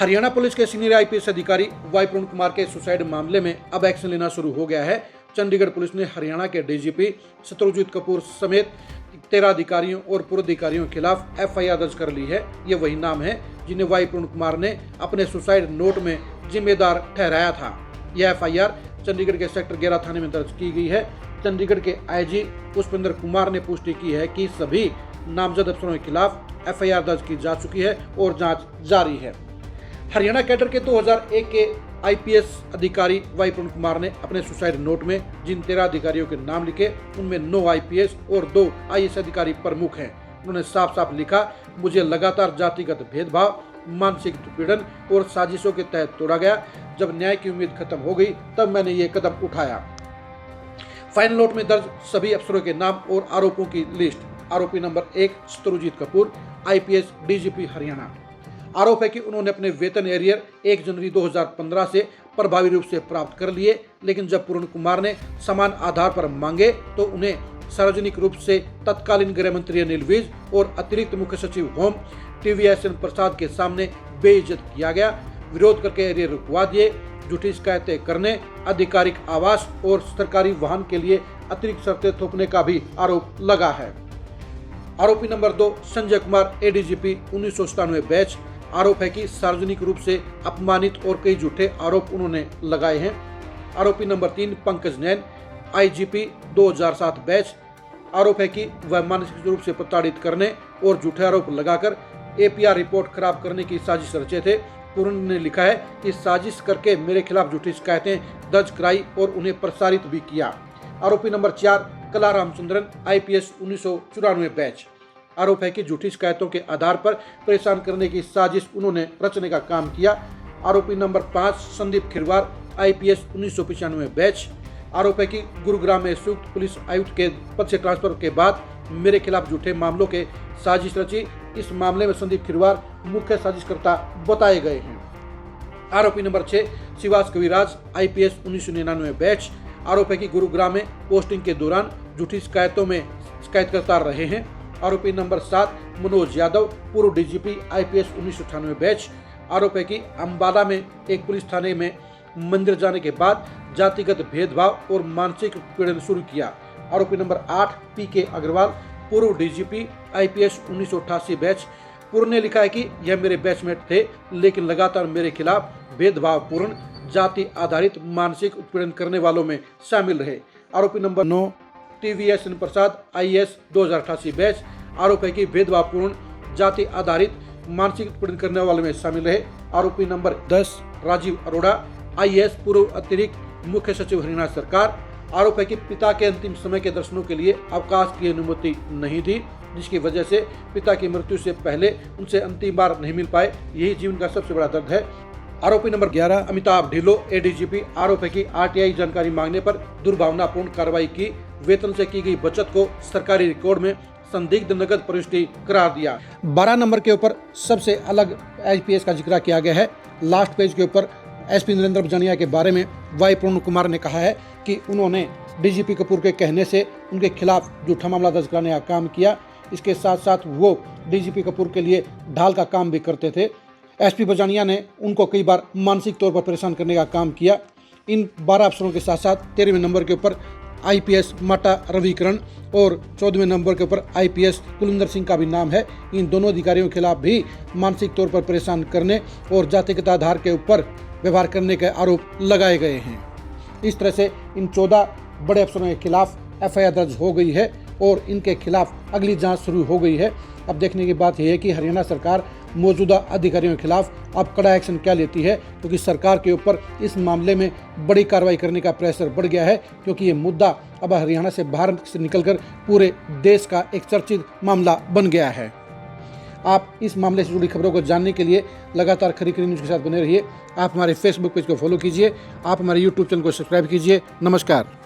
Haryana police के senior IPS अधिकारी Y Praveen Kumar के सुसाइड मामले में अब एक्शन लेना शुरू हो गया है। चंडीगढ़ पुलिस ने हरियाणा के डीजीपी शत्रुजीत कपूर समेत 13 अधिकारियों और पूर्व अधिकारियों के खिलाफ एफआईआर दर्ज कर ली है। ये वही नाम है जिन्हें वाई प्रवीण कुमार ने अपने सुसाइड नोट में जिम्मेदार ठहराया था। यह एफआईआर चंडीगढ़ के सेक्टर 11 थाने में दर्ज की गई है। चंडीगढ़ के आईजी पुष्पेंद्र कुमार ने पुष्टि की है कि सभी नामजद अफसरों के खिलाफ एफआईआर दर्ज की जा चुकी है और जांच जारी है। हरियाणा कैडर के 2001 के आईपीएस अधिकारी वाई प्रवीण कुमार ने अपने सुसाइड नोट में जिन 13 अधिकारियों के नाम लिखे उनमें 9 आईपीएस और 2 आईएएस अधिकारी प्रमुख हैं। उन्होंने साफ साफ लिखा, मुझे लगातार जातिगत भेदभाव, मानसिक उत्पीड़न और साजिशों के तहत तोड़ा गया। जब न्याय की उम्मीद खत्म हो गई तब मैंने ये कदम उठाया। फाइनल नोट में दर्ज सभी अफसरों के नाम और आरोपों की लिस्ट। आरोपी number 1 Shatrujeet Kapoor, IPS DGP Haryana. आरोप है कि उन्होंने अपने वेतन एरियर 1 जनवरी 2015 से प्रभावी रूप से प्राप्त कर लिए, लेकिन जब प्रवीण कुमार ने समान आधार पर मांगे तो उन्हें सार्वजनिक रूप से तत्कालीन गृह मंत्री अनिल विज और अतिरिक्त मुख्य सचिव होम TVSN प्रसाद के सामने बेइज्जत किया गया। विरोध करके एरियर रुकवा दिए। झूठी शिकायतें करने, आधिकारिक आवास और सरकारी वाहन के लिए अतिरिक्त शर्तें थोपने का भी आरोप लगा है। आरोपी number 2 Sanjay Kumar, ADGP 1997 batch. आरोप है कि सार्वजनिक रूप से अपमानित और कई झूठे आरोप उन्होंने लगाए हैं। आरोपी नंबर 3 पंकज नैन, IGP 2007 बैच। आरोप है कि वह मानसिक रूप से प्रताड़ित करने और झूठे आरोप लगाकर APR रिपोर्ट खराब करने की साजिश रचे थे। पूर्ण ने लिखा है कि साजिश करके मेरे खिलाफ झूठी शिकायतें दर्ज कराई और उन्हें प्रसारित भी किया। आरोपी नंबर 4 कला रामचंद्रन, IPS 1994 बैच। आरोप है कि झूठी शिकायतों के आधार पर परेशान करने की साजिश उन्होंने रचने का काम किया। आरोपी number 5 Sandeep Khirwar, IPS 1995 batch. आरोप है कि गुरुग्राम में संयुक्त पुलिस आयुक्त के पद से ट्रांसफर के बाद मेरे खिलाफ झूठे मामलों के साजिश रची। इस मामले में संदीप खिरवार मुख्य साजिशकर्ता बताए गए हैं। आरोपी नंबर 6 शिवास कविराज, IPS 1999 बैच। आरोप है कि गुरुग्राम में पोस्टिंग के दौरान झूठी शिकायतों में शिकायतकर्ता रहे हैं। आरोपी नंबर 7 मनोज यादव, पूर्व DGP, IPS 1998 बैच। आरोप है कि अम्बाला में एक पुलिस थाने में मंदिर जाने के बाद जातिगत भेदभाव और मानसिक उत्पीड़न शुरू किया। आरोपी नंबर 8 PK अग्रवाल, पूर्व DGP, IPS 1988 बैच। पूर्व ने लिखा है कि यह मेरे बैचमेट थे, लेकिन लगातार मेरे खिलाफ भेदभावपूर्ण जाति आधारित मानसिक उत्पीड़न करने वालों में शामिल रहे। आरोपी नंबर 9 TVSN प्रसाद, IAS 2088 बैच। आरोप है कि भेदभावपूर्ण जाति आधारित मानसिक उत्पीड़न करने वालों में शामिल रहे। आरोपी नंबर 10 राजीव अरोड़ा, IAS पूर्व अतिरिक्त मुख्य सचिव हरियाणा सरकार। आरोप है कि पिता के अंतिम समय के दर्शनों के लिए अवकाश की अनुमति नहीं थी, जिसकी वजह से पिता की मृत्यु से पहले उनसे अंतिम बार नहीं मिल पाए। यही जीवन का सबसे बड़ा दर्द है। आरोपी नंबर 11 अमिताभ ढिल्लो, ADGP। आरोप है कि RTI जानकारी मांगने पर दुर्भावनापूर्ण कार्रवाई की, वेतन से की गई बचत को सरकारी रिकॉर्ड में संदिग्ध नकद प्रविष्टि करार दिया। 12 नंबर के ऊपर सबसे अलग IPS का जिक्र किया गया है। लास्ट पेज के ऊपर SP नरेंद्र बजानिया के बारे में वाई प्रवीण कुमार ने कहा है कि उन्होंने DGP कपूर के कहने से उनके खिलाफ झूठा मामला दर्ज कराने का काम किया। इसके साथ साथ वो DGP कपूर के लिए ढाल का काम भी करते थे। SP बजानिया ने उनको कई बार मानसिक तौर पर परेशान करने का काम किया। इन 12 अफसरों के साथ साथ 13वें नंबर के ऊपर IPS माटा रविकरण और 14वें नंबर के ऊपर IPS कुलिंदर सिंह का भी नाम है। इन दोनों अधिकारियों के खिलाफ भी मानसिक तौर पर परेशान करने और जातिगत आधार के ऊपर व्यवहार करने के आरोप लगाए गए हैं। इस तरह से इन 14 बड़े अफसरों के खिलाफ FIR दर्ज हो गई है और इनके खिलाफ अगली जांच शुरू हो गई है। अब देखने की बात यह है कि हरियाणा सरकार मौजूदा अधिकारियों के खिलाफ अब कड़ा एक्शन क्या लेती है, क्योंकि सरकार के ऊपर इस मामले में बड़ी कार्रवाई करने का प्रेशर बढ़ गया है, क्योंकि ये मुद्दा अब हरियाणा से बाहर से निकलकर पूरे देश का एक चर्चित मामला बन गया है। आप इस मामले से जुड़ी खबरों को जानने के लिए लगातार खरी खरी न्यूज़ के साथ बने रहिए। आप हमारे Facebook पेज को फॉलो कीजिए, आप हमारे YouTube चैनल को सब्सक्राइब कीजिए। नमस्कार।